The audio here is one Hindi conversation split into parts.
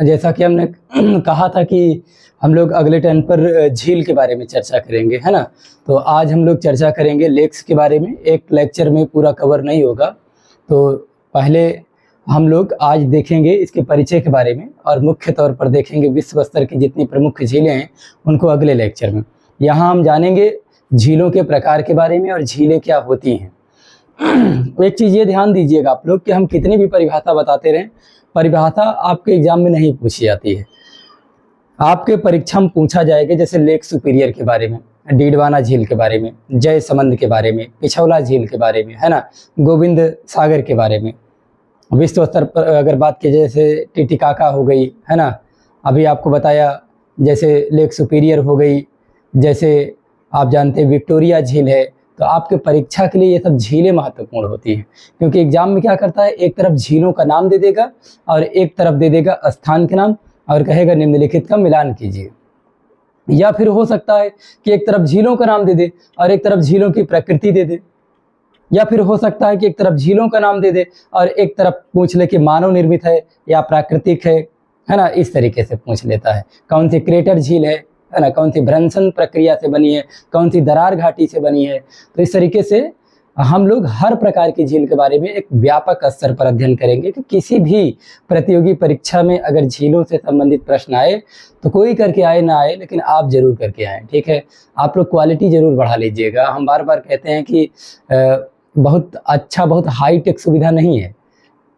जैसा कि हमने कहा था कि हम लोग अगले टर्न पर झील के बारे में चर्चा करेंगे, है ना। तो आज हम लोग चर्चा करेंगे लेक्स के बारे में। एक लेक्चर में पूरा कवर नहीं होगा, तो पहले हम लोग आज देखेंगे इसके परिचय के बारे में, और मुख्य तौर पर देखेंगे विश्व स्तर की जितनी प्रमुख झीलें हैं उनको अगले लेक्चर में। यहाँ हम जानेंगे झीलों के प्रकार के बारे में और झीलें क्या होती हैं। एक चीज़ ये ध्यान दीजिएगा आप लोग कि हम कितनी भी परिभाषा बताते रहें, परिभाषा आपके एग्जाम में नहीं पूछी जाती है। आपके परीक्षा में पूछा जाएगा जैसे लेक सुपीरियर के बारे में, डीडवाना झील के बारे में, जय समंद के बारे में, पिछौला झील के बारे में, है ना, गोविंद सागर के बारे में। विश्व स्तर पर अगर बात की जैसे टिटिकाका हो गई, है ना, अभी आपको बताया, जैसे लेक सुपीरियर हो गई, जैसे आप जानते हैं विक्टोरिया झील है। तो आपके परीक्षा के लिए ये सब झीलें महत्वपूर्ण होती हैं, क्योंकि एग्जाम में क्या करता है, एक तरफ झीलों का नाम दे देगा और एक तरफ दे देगा स्थान के नाम और कहेगा निम्नलिखित का मिलान कीजिए। या फिर हो सकता है कि एक तरफ झीलों का नाम दे दे और एक तरफ झीलों की प्रकृति दे दे, या फिर हो सकता है कि एक तरफ झीलों का नाम दे दे और एक तरफ पूछ ले कि मानव निर्मित है या प्राकृतिक है ना। इस तरीके से पूछ लेता है कौन सी क्रेटर झील है ना, कौन सी भ्रंशन प्रक्रिया से बनी है, कौन सी दरार घाटी से बनी है। तो इस तरीके से हम लोग हर प्रकार की झील के बारे में एक व्यापक स्तर पर अध्ययन करेंगे कि किसी भी प्रतियोगी परीक्षा में अगर झीलों से संबंधित प्रश्न आए तो कोई करके आए ना आए, लेकिन आप जरूर करके आए, ठीक है। आप लोग क्वालिटी जरूर बढ़ा लीजिएगा। हम बार बार कहते हैं कि बहुत अच्छा, बहुत हाईटेक सुविधा नहीं है,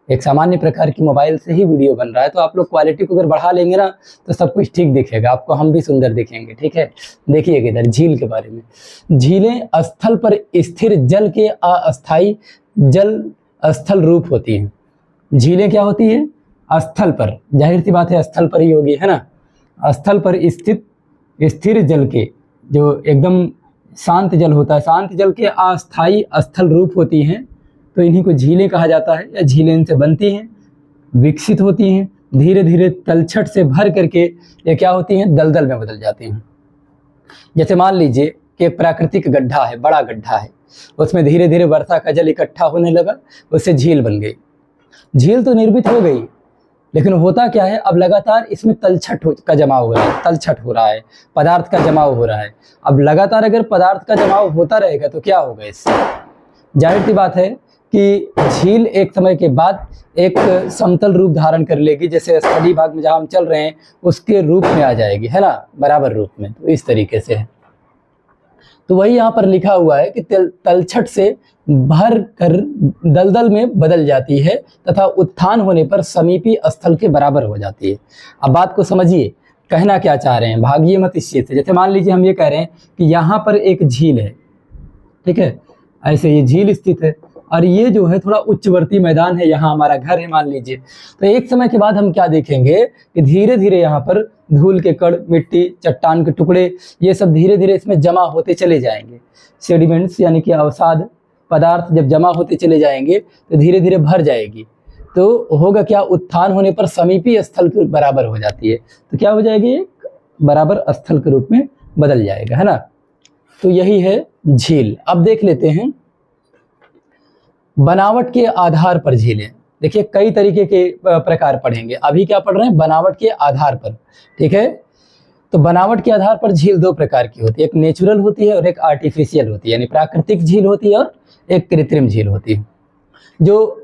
एक सामान्य प्रकार की मोबाइल से ही वीडियो बन रहा है। तो आप लोग क्वालिटी को अगर बढ़ा लेंगे ना तो सब कुछ ठीक दिखेगा, आपको हम भी सुंदर दिखेंगे, ठीक है। देखिए इधर झील के बारे में। झीलें स्थल पर स्थिर जल के अस्थायी जल स्थल रूप होती हैं। झीलें क्या होती है, स्थल पर, जाहिर सी बात है स्थल पर ही होगी, है ना। स्थल पर स्थित स्थिर जल के, जो एकदम शांत जल होता है, शांत जल के अस्थायी स्थल रूप होती हैं। तो इन्हीं को झीलें कहा जाता है, या झीलें इनसे बनती हैं, विकसित होती हैं, धीरे धीरे तलछट से भर करके ये क्या होती हैं, दलदल में बदल जाती हैं। जैसे मान लीजिए कि एक प्राकृतिक गड्ढा है, बड़ा गड्ढा है, उसमें धीरे धीरे वर्षा का जल इकट्ठा होने लगा, उससे झील बन गई। झील तो निर्मित हो गई, लेकिन होता क्या है, अब लगातार इसमें तलछट का जमाव हो रहा है, तलछट हो रहा है, पदार्थ का जमाव हो रहा है। अब लगातार अगर पदार्थ का जमाव होता रहेगा तो क्या होगा, इससे जाहिर सी बात है कि झील एक समय के बाद एक समतल रूप धारण कर लेगी, जैसे स्थलीय भाग में जहाँ हम चल रहे हैं उसके रूप में आ जाएगी, है ना, बराबर रूप में। तो इस तरीके से है। तो वही यहाँ पर लिखा हुआ है कि तलछट से भर कर दलदल में बदल जाती है तथा उत्थान होने पर समीपी स्थल के बराबर हो जाती है। अब बात को समझिए, कहना क्या चाह रहे हैं, भागिए मत इस चीज से। जैसे मान लीजिए हम ये कह रहे हैं कि यहाँ पर एक झील है, ठीक है, ऐसे ये झील स्थित है और ये जो है थोड़ा उच्चवर्ती मैदान है, यहाँ हमारा घर है मान लीजिए। तो एक समय के बाद हम क्या देखेंगे कि धीरे धीरे यहाँ पर धूल के कण, मिट्टी, चट्टान के टुकड़े, ये सब धीरे धीरे इसमें जमा होते चले जाएंगे। सेडिमेंट्स यानी कि अवसाद पदार्थ जब जमा होते चले जाएंगे तो धीरे धीरे भर जाएगी। तो होगा क्या, उत्थान होने पर समीपी स्थल के बराबर हो जाती है। तो क्या हो जाएगी, एक बराबर स्थल के रूप में बदल जाएगा, है ना। तो यही है झील। अब देख लेते हैं बनावट के आधार पर झीलें। देखिए कई तरीके के प्रकार पढ़ेंगे, अभी क्या पढ़ रहे हैं, बनावट के आधार पर, ठीक है। तो बनावट के आधार पर झील दो प्रकार की होती है, एक नेचुरल होती है और एक आर्टिफिशियल होती है, यानी प्राकृतिक झील होती है और एक कृत्रिम झील होती है। जो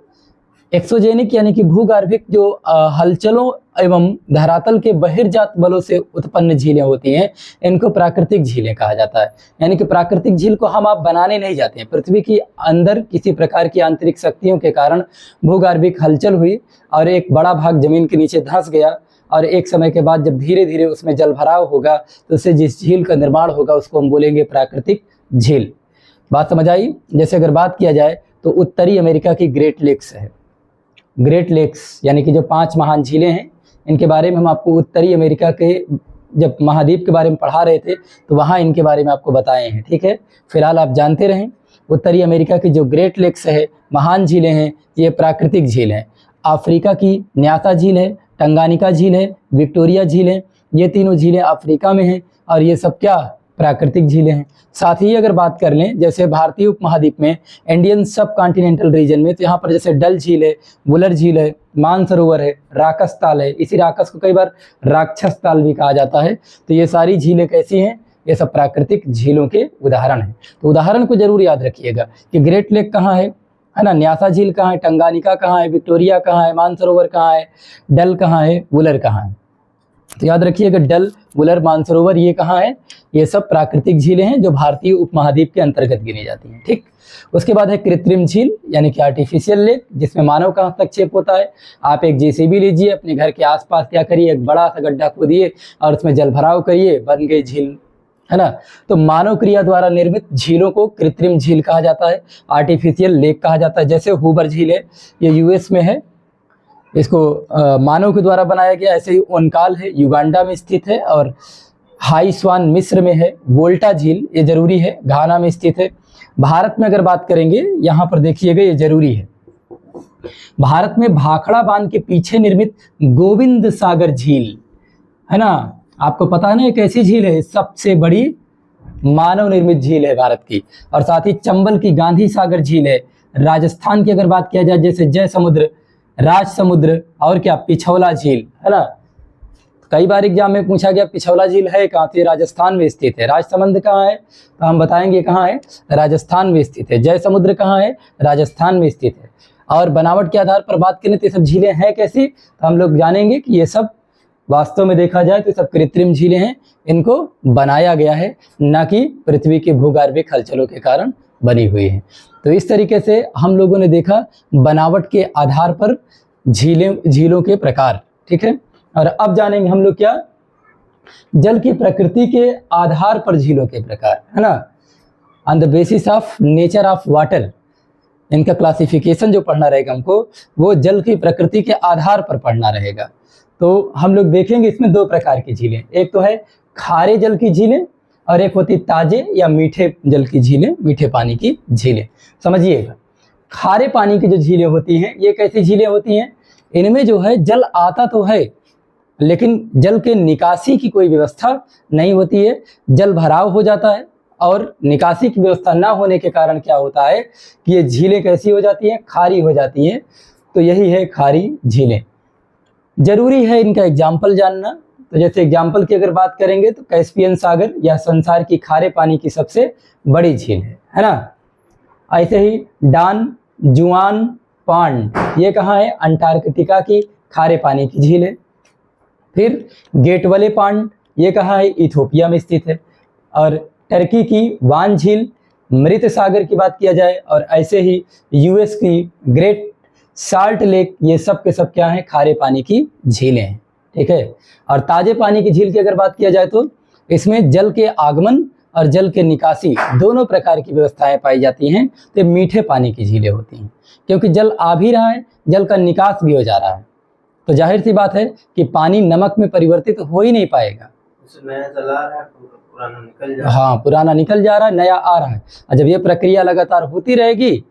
एक्सोजेनिक यानी कि भूगर्भिक जो हलचलों एवं धरातल के बहिर्जात बलों से उत्पन्न झीलें होती हैं, इनको प्राकृतिक झीलें कहा जाता है। यानी कि प्राकृतिक झील को हम आप बनाने नहीं जाते हैं, पृथ्वी के अंदर किसी प्रकार की आंतरिक शक्तियों के कारण भूगर्भिक हलचल हुई और एक बड़ा भाग जमीन के नीचे धंस गया, और एक समय के बाद जब धीरे धीरे उसमें जलभराव होगा तो उससे जिस झील का निर्माण होगा उसको हम बोलेंगे प्राकृतिक झील। बात समझ आई। जैसे अगर बात किया जाए तो उत्तरी अमेरिका की ग्रेट लेक्स है, ग्रेट लेक्स यानी कि जो 5 महान झीलें हैं, इनके बारे में हम आपको उत्तरी अमेरिका के जब महाद्वीप के बारे में पढ़ा रहे थे तो वहाँ इनके बारे में आपको बताए हैं, ठीक है। फिलहाल आप जानते रहें, उत्तरी अमेरिका की जो ग्रेट लेक्स है, महान झीलें हैं, ये प्राकृतिक झील हैं। अफ्रीका की न्यासा झील है, टंगानिका झील है, विक्टोरिया झील है, ये तीनों झीलें अफ्रीका में हैं और ये सब क्या, प्राकृतिक झीलें हैं। साथ ही अगर बात कर लें जैसे भारतीय उपमहाद्वीप में इंडियन सब कॉन्टिनेंटल रीजन में, तो यहाँ पर जैसे डल झील है, वुलर झील है, मानसरोवर है, राकस ताल है, इसी राकस को कई बार राक्षस ताल भी कहा जाता है। तो ये सारी झीलें कैसी हैं, ये सब प्राकृतिक झीलों के उदाहरण हैं। तो उदाहरण को जरूर याद रखिएगा कि ग्रेट लेक कहाँ है ना, न्यासा झील कहाँ है, टंगानिका कहाँ है, विक्टोरिया कहाँ है, मानसरोवर कहाँ है, डल कहाँ है, वुलर कहाँ है। तो याद रखिएगा डल, वुलर, मानसरोवर ये कहाँ है, ये सब प्राकृतिक झीलें हैं जो भारतीय उपमहाद्वीप के अंतर्गत गिनी जाती हैं। ठीक, उसके बाद है कृत्रिम झील यानी कि आर्टिफिशियल लेक, जिसमें मानव का हस्तक्षेप होता है। आप एक जेसीबी लीजिए, अपने घर के आसपास क्या करिए, एक बड़ा सा गड्ढा खोदिए और उसमें जल भराव करिए, बन गई झील, है ना। तो मानव क्रिया द्वारा निर्मित झीलों को कृत्रिम झील कहा जाता है, आर्टिफिशियल लेक कहा जाता है। जैसे हूबर झील है, ये यूएस में है, इसको मानव के द्वारा बनाया गया। ऐसे ही ओनकाल है, युगांडा में स्थित है, और हाई स्वान मिस्र में है। वोल्टा झील ये जरूरी है, घाना में स्थित है। भारत में अगर बात करेंगे, यहाँ पर देखिएगा ये जरूरी है, भारत में भाखड़ा बांध के पीछे निर्मित गोविंद सागर झील, है ना। आपको पता है ना एक ऐसी झील है, सबसे बड़ी मानव निर्मित झील है भारत की। और साथ ही चंबल की गांधी सागर झील है। राजस्थान की अगर बात किया जाए जैसे जय समुद्र, राज समुद्र, और क्या पिछौला झील, है ना। कई बार एग्जाम में पूछा गया पिछौला झील है कहाँ, तो राजस्थान में स्थित है। राजसमंद कहाँ है, तो हम बताएंगे कहाँ है, राजस्थान में स्थित है। जय समुद्र कहाँ है, राजस्थान में स्थित है। और बनावट के आधार पर बात करें तो ये सब झीलें हैं कैसी, तो हम लोग जानेंगे कि ये सब वास्तव में देखा जाए तो सब कृत्रिम झीलें हैं, इनको बनाया गया है, ना कि पृथ्वी के भूगर्भिक हलचलों के कारण बनी हुई है। तो इस तरीके से हम लोगों ने देखा बनावट के आधार पर झीलों के प्रकार। ठीक है, और अब जानेंगे हम लोग क्या, जल की प्रकृति के आधार पर झीलों के प्रकार, है ना। On the basis of nature of water, इनका क्लासिफिकेशन जो पढ़ना रहेगा हमको, वो जल की प्रकृति के आधार पर पढ़ना रहेगा। तो हम लोग देखेंगे इसमें दो प्रकार की झीलें, एक तो है खारे जल की झीलें और एक होती ताजे या मीठे जल की झीलें, मीठे पानी की झीलें। समझिएगा, खारे पानी की जो झीलें होती हैं ये कैसी झीलें होती हैं, इनमें जो है जल आता तो है लेकिन जल के निकासी की कोई व्यवस्था नहीं होती है, जल भराव हो जाता है और निकासी की व्यवस्था ना होने के कारण क्या होता है कि ये झीलें कैसी हो जाती हैं, खारी हो जाती हैं। तो यही है खारी झीलें। जरूरी है इनका एग्जाम्पल जानना। तो जैसे एग्जाम्पल की अगर बात करेंगे तो कैस्पियन सागर या संसार की खारे पानी की सबसे बड़ी झील है ना। ऐसे ही डान जुआन पांड, ये कहाँ है, अंटार्कटिका की खारे पानी की झील है। फिर गेटवले पांड, ये कहाँ है, इथोपिया में स्थित है। और टर्की की वान झील, मृत सागर की बात किया जाए, और ऐसे ही यूएस की ग्रेट साल्ट लेक, ये सब के सब क्या है, खारे पानी की झीलें हैं। ठीक है, और ताजे पानी की झील की अगर बात किया जाए तो इसमें जल के आगमन और जल के निकासी दोनों प्रकार की व्यवस्थाएं पाई जाती हैं। तो मीठे पानी की झीलें होती हैं क्योंकि जल आ भी रहा है, जल का निकास भी हो जा रहा है, तो जाहिर सी बात है कि पानी नमक में परिवर्तित हो ही नहीं पाएगा। नया चला रहा है, पुराना निकल जा रहा है। हाँ, पुराना निकल जा रहा है, नया आ रहा है। और जब ये प्रक्रिया लगातार होती रहेगी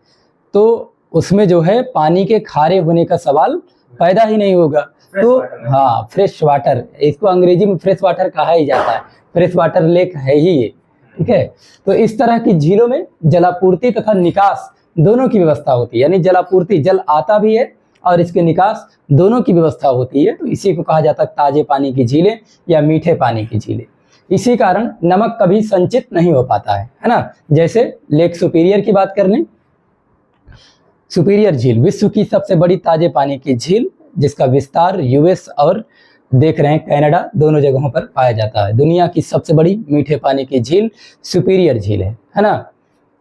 तो उसमें जो है पानी के खारे होने का सवाल पैदा ही नहीं होगा। तो हाँ, फ्रेश वाटर, इसको अंग्रेजी में फ्रेश वाटर कहा ही जाता है, फ्रेश वाटर लेक है ही ये। ठीक है, तो इस तरह की झीलों में जलापूर्ति तथा निकास दोनों की व्यवस्था होती है, यानी जलापूर्ति, जल आता भी है और इसके निकास दोनों की व्यवस्था होती है। तो इसी को कहा जाता है ताजे पानी की झीलें या मीठे पानी की झीलें। इसी कारण नमक कभी संचित नहीं हो पाता है ना। जैसे लेक सुपीरियर की बात कर लें, सुपीरियर झील विश्व की सबसे बड़ी ताजे पानी की झील, जिसका विस्तार यूएस और देख रहे हैं कनाडा दोनों जगहों पर पाया जाता है। दुनिया की सबसे बड़ी मीठे पानी की झील सुपीरियर झील है ना।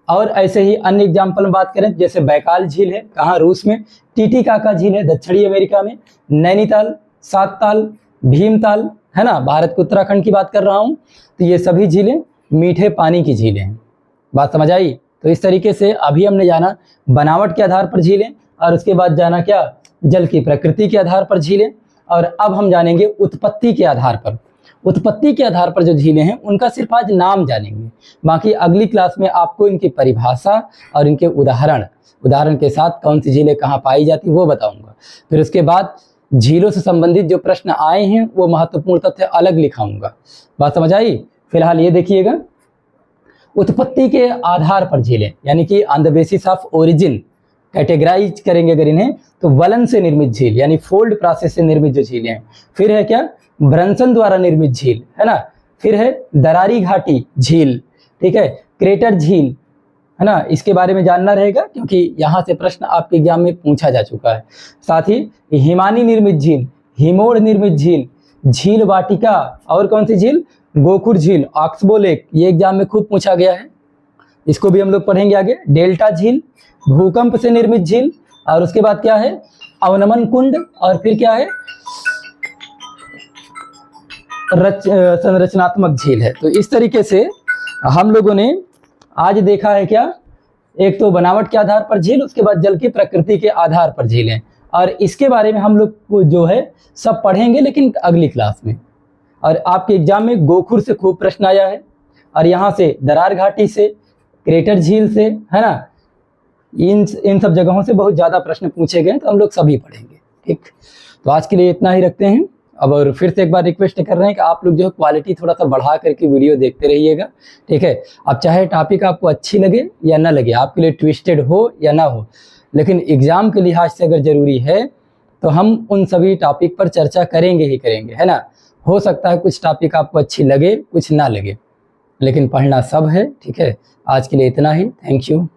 और ऐसे ही अन्य एग्जाम्पल में बात करें जैसे बैकाल झील है, कहाँ, रूस में। टीटीकाका झील है दक्षिणी अमेरिका में। नैनीताल, सातताल, भीमताल, है ना, भारत के उत्तराखंड की बात कर रहा हूँ। तो ये सभी झीलें मीठे पानी की झीलें हैं। बात समझ आई। तो इस तरीके से अभी हमने जाना बनावट के आधार पर झीलें, और उसके बाद जाना क्या, जल की प्रकृति के आधार पर झीलें। और अब हम जानेंगे उत्पत्ति के आधार पर। उत्पत्ति के आधार पर जो झीलें हैं उनका सिर्फ आज नाम जानेंगे, बाकी अगली क्लास में आपको इनकी परिभाषा और इनके उदाहरण के साथ कौन सी झीलें कहाँ पाई जाती वो बताऊंगा। फिर उसके बाद झीलों से संबंधित जो प्रश्न आए हैं वो महत्वपूर्ण तथ्य अलग लिखाऊंगा। बात समझ आई। फिलहाल ये देखिएगा, उत्पत्ति के आधार पर झीलें, यानी कि on the basis of origin categorise करेंगे अगर इन्हें, तो वलन से निर्मित झील यानी फोल्ड प्रोसेस से निर्मित जो झीलें हैं। फिर है क्या, ब्रंसन द्वारा निर्मित झील, है ना। फिर है दरारी घाटी झील, ठीक है, क्रेटर झील, है ना, इसके बारे में जानना रहेगा क्योंकि यहाँ से प्रश्न आपके एग्जाम में पूछा जा चुका है। साथ ही हिमानी निर्मित झील, हिमोड़ निर्मित झील, झील वाटिका, और कौन सी झील, गोखुर झील, ऑक्सबो लेक, ये एग्जाम में खूब पूछा गया है, इसको भी हम लोग पढ़ेंगे आगे। डेल्टा झील, भूकंप से निर्मित झील, और उसके बाद क्या है, अवनमन कुंड, और फिर क्या है, संरचनात्मक झील है। तो इस तरीके से हम लोगों ने आज देखा है क्या, एक तो बनावट के आधार पर झील, उसके बाद जल की प्रकृति के आधार पर झीलें, और इसके बारे में हम लोग जो है सब पढ़ेंगे लेकिन अगली क्लास में। और आपके एग्जाम में गोखुर से खूब प्रश्न आया है, और यहाँ से दरार घाटी से, क्रेटर झील से, है ना, इन सब जगहों से बहुत ज़्यादा प्रश्न पूछे गए, तो हम लोग सभी पढ़ेंगे। ठीक, तो आज के लिए इतना ही रखते हैं। अब और फिर से एक बार रिक्वेस्ट कर रहे हैं कि आप लोग जो है क्वालिटी थोड़ा सा बढ़ा करके वीडियो देखते रहिएगा, ठीक है। अब चाहे टॉपिक आपको अच्छी लगे या ना लगे, आपके लिए ट्विस्टेड हो या ना हो, लेकिन एग्ज़ाम के लिहाज से अगर ज़रूरी है तो हम उन सभी टॉपिक पर चर्चा करेंगे ही करेंगे, है ना। हो सकता है कुछ टॉपिक आपको अच्छी लगे, कुछ ना लगे, लेकिन पढ़ना सब है, ठीक है। आज के लिए इतना ही, थैंक यू।